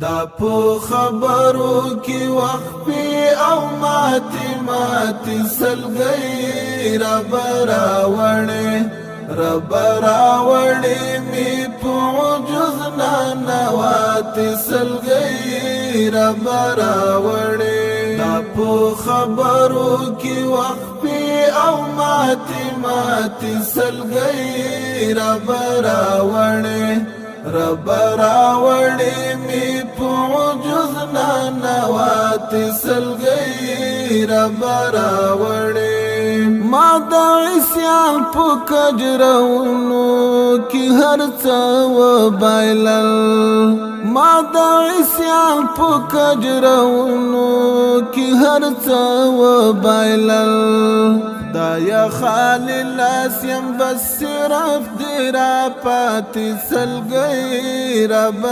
دا په خبرو کې وخفي او ماتي سلګي رب راوړې می په عجز نواتي سلګي رب راوړې دا په خبرو کې وخفي او ماتي سلګي رب راوړې می په عجز نواتي سلګي رب راوړې ما د عصیان په کجرونو کې هر څه وبایلل ما د عصیان په کجرونو کې هر څه وبایلل دا یا خالل اسیم بس صرف دیرا پاتی سلګي رب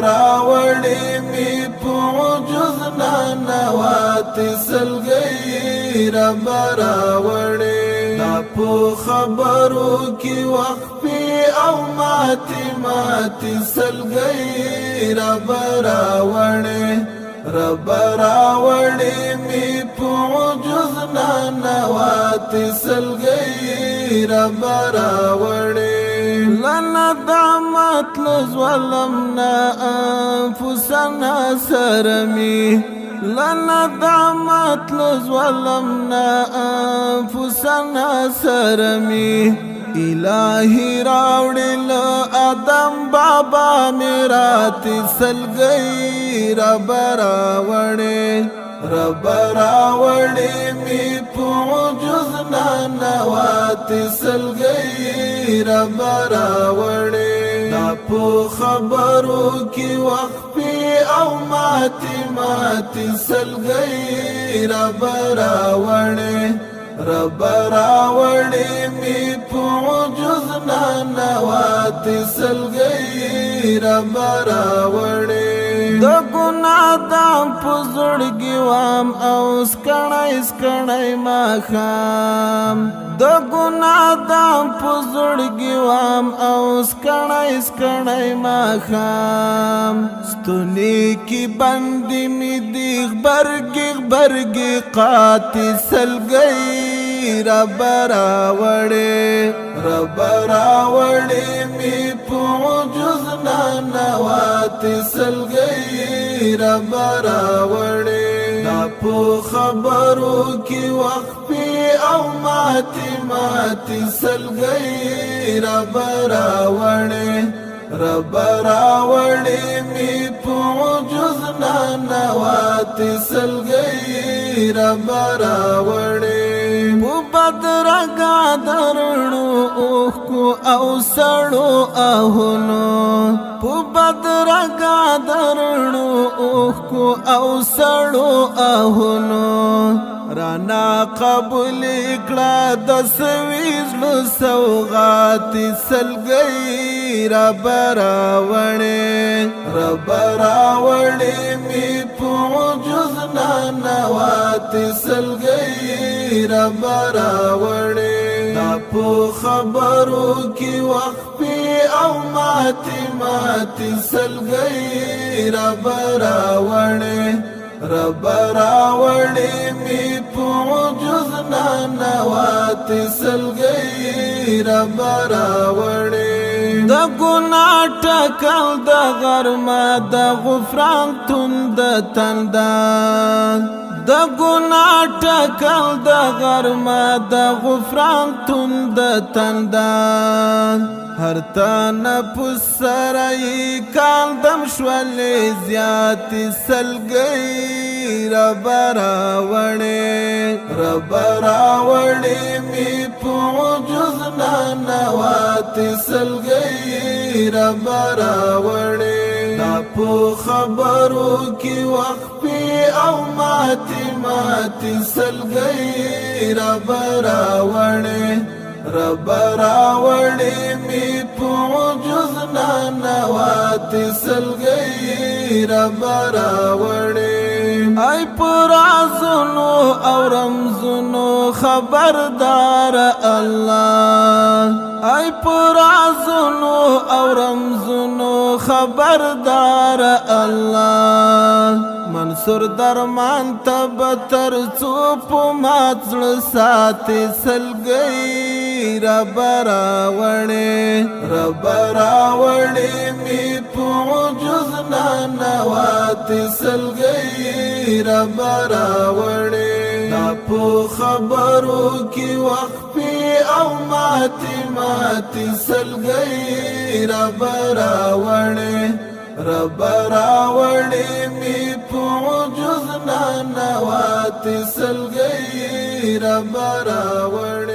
راوړې می په عجز نواتي سلګي رب راوړې دا په خبرو کې وخفي او ماتي سلګي رب راوړې می په عجز نواتي سلګي رب راوړې لنا دعمت لظلمنا انفسنا سرمي لنا دعمت لظلمنا انفسنا سرمي الہی راوڑل آدم بابا میراتی سلگئی رب راوڑے می په عجز نواتي سلگئی رب راوڑے دا په خبرو کې وخفي او ماتي سلگئی رب راوړې می په عجز نواتي سلګي رب راوړې د ګناه دام په زړګي وام او سکړای ما خام د ګناه دام په زړګي وام او سکړای ما خام ستونی کی بندي می دیغ برګي قاتی سلګي رب راوړې می په عجز نواتي سلګي رب راوړې دا په خبرو کې وخفي او ماتي سلګي رب راوړې می په عجز نواتي سلګي رب راوړې په بدرګا درنو اوخ کو او سړو اهونو په بدرګا درنو اوخ کو او سړو اهونو رانا قبول کړه د سويزلو سوغاتي سلګي رب راوړې می په عجز نواتي سلګي رب راوړې دا په خبرو کې وخفي او ماتي سلګي رب راوړې می په عجز نواتي سلګي رب راوړې د ګناه ټکل د غرمه د غفران تند تندان د ګناه ټکل د غرمه د غفران تند تندان هر تنفس سره کال دم شولې زیاتې سلګي رب راوړې می په عجز نواتي سلګي رب راوړې دا په خبرو کې وخفي او ماتي سلګي رب راوړې می په عجز نواتي سلګي رب راوړې ای پرازونو او رمزونو خبردار الله ای پرازونو او رمزونو خبردار الله منصور درمان تب تر چوپ مات زړه ساتي سلګي رب راوړې می په عجز ننوات سلګي رب راوړې دا په خبرو کې وخت او ماتي سلګي رب راوړې می په عجز ننوات سلګي رب راوړې